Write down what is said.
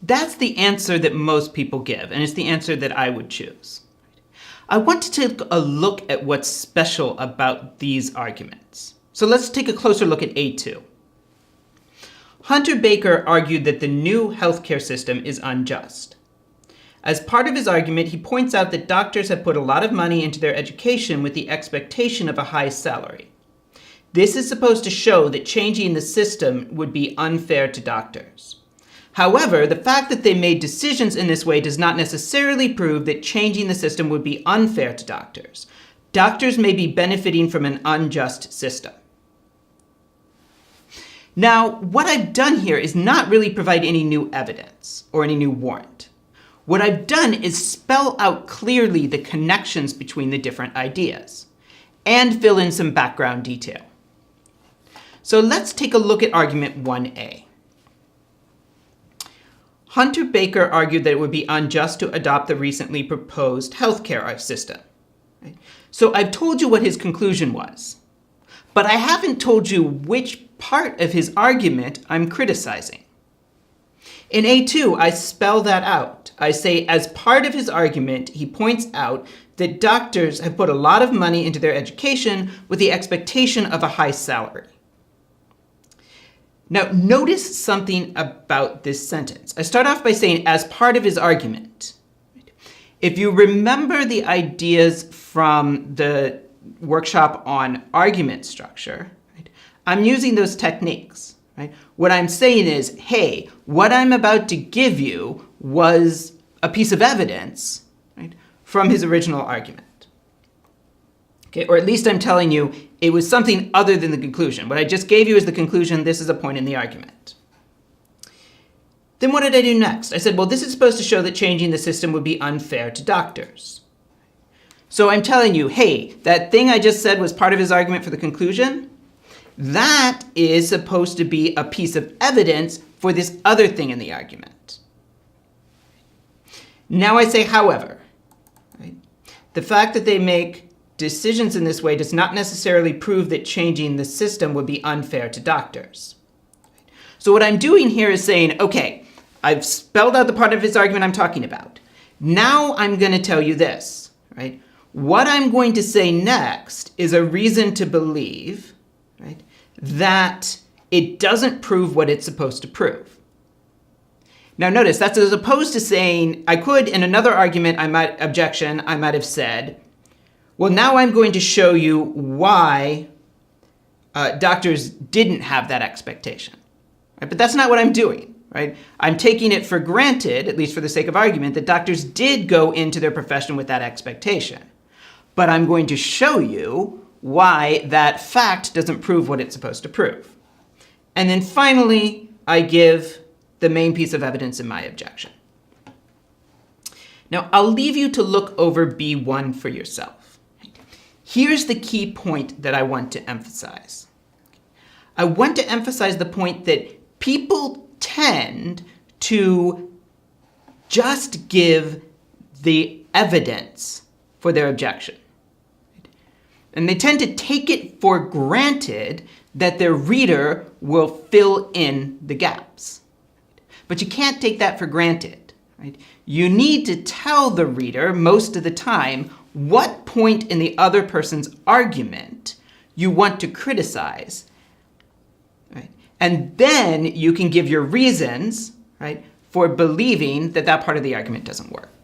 That's the answer that most people give, and it's the answer that I would choose. I want to take a look at what's special about these arguments. So let's take a closer look at A2. Hunter Baker argued that the new healthcare system is unjust. As part of his argument, he points out that doctors have put a lot of money into their education with the expectation of a high salary. This is supposed to show that changing the system would be unfair to doctors. However, the fact that they made decisions in this way does not necessarily prove that changing the system would be unfair to doctors. Doctors may be benefiting from an unjust system. Now, what I've done here is not really provide any new evidence or any new warrant. What I've done is spell out clearly the connections between the different ideas and fill in some background detail. So let's take a look at argument 1A. Hunter Baker argued that it would be unjust to adopt the recently proposed healthcare system. Right? So I've told you what his conclusion was, but I haven't told you which part of his argument I'm criticizing. In A2, I spell that out. I say, as part of his argument, he points out that doctors have put a lot of money into their education with the expectation of a high salary. Now, notice something about this sentence. I start off by saying, as part of his argument. If you remember the ideas from the workshop on argument structure, right, I'm using those techniques. Right? What I'm saying is, hey, what I'm about to give you was a piece of evidence, right, from his original argument. Okay, or at least I'm telling you it was something other than the conclusion. What I just gave you is the conclusion. This is a point in the argument. Then what did I do next? I said, well, this is supposed to show that changing the system would be unfair to doctors. So I'm telling you, hey, that thing I just said was part of his argument for the conclusion. That is supposed to be a piece of evidence for this other thing in the argument. Now I say, however, right, the fact that they make decisions in this way does not necessarily prove that changing the system would be unfair to doctors. So what I'm doing here is saying, okay, I've spelled out the part of his argument I'm talking about. Now I'm going to tell you this, right? What I'm going to say next is a reason to believe, right, that it doesn't prove what it's supposed to prove. Now notice, that's as opposed to saying, I could, in another argument, I might have said, well, now I'm going to show you why doctors didn't have that expectation. Right? But that's not what I'm doing. Right? I'm taking it for granted, at least for the sake of argument, that doctors did go into their profession with that expectation. But I'm going to show you why that fact doesn't prove what it's supposed to prove. And then finally, I give the main piece of evidence in my objection. Now, I'll leave you to look over B1 for yourself. Here's the key point that I want to emphasize. I want to emphasize the point that people tend to just give the evidence for their objection. And they tend to take it for granted that their reader will fill in the gaps. But you can't take that for granted. Right? You need to tell the reader most of the time what point in the other person's argument you want to criticize. Right? And then you can give your reasons, right, for believing that that part of the argument doesn't work.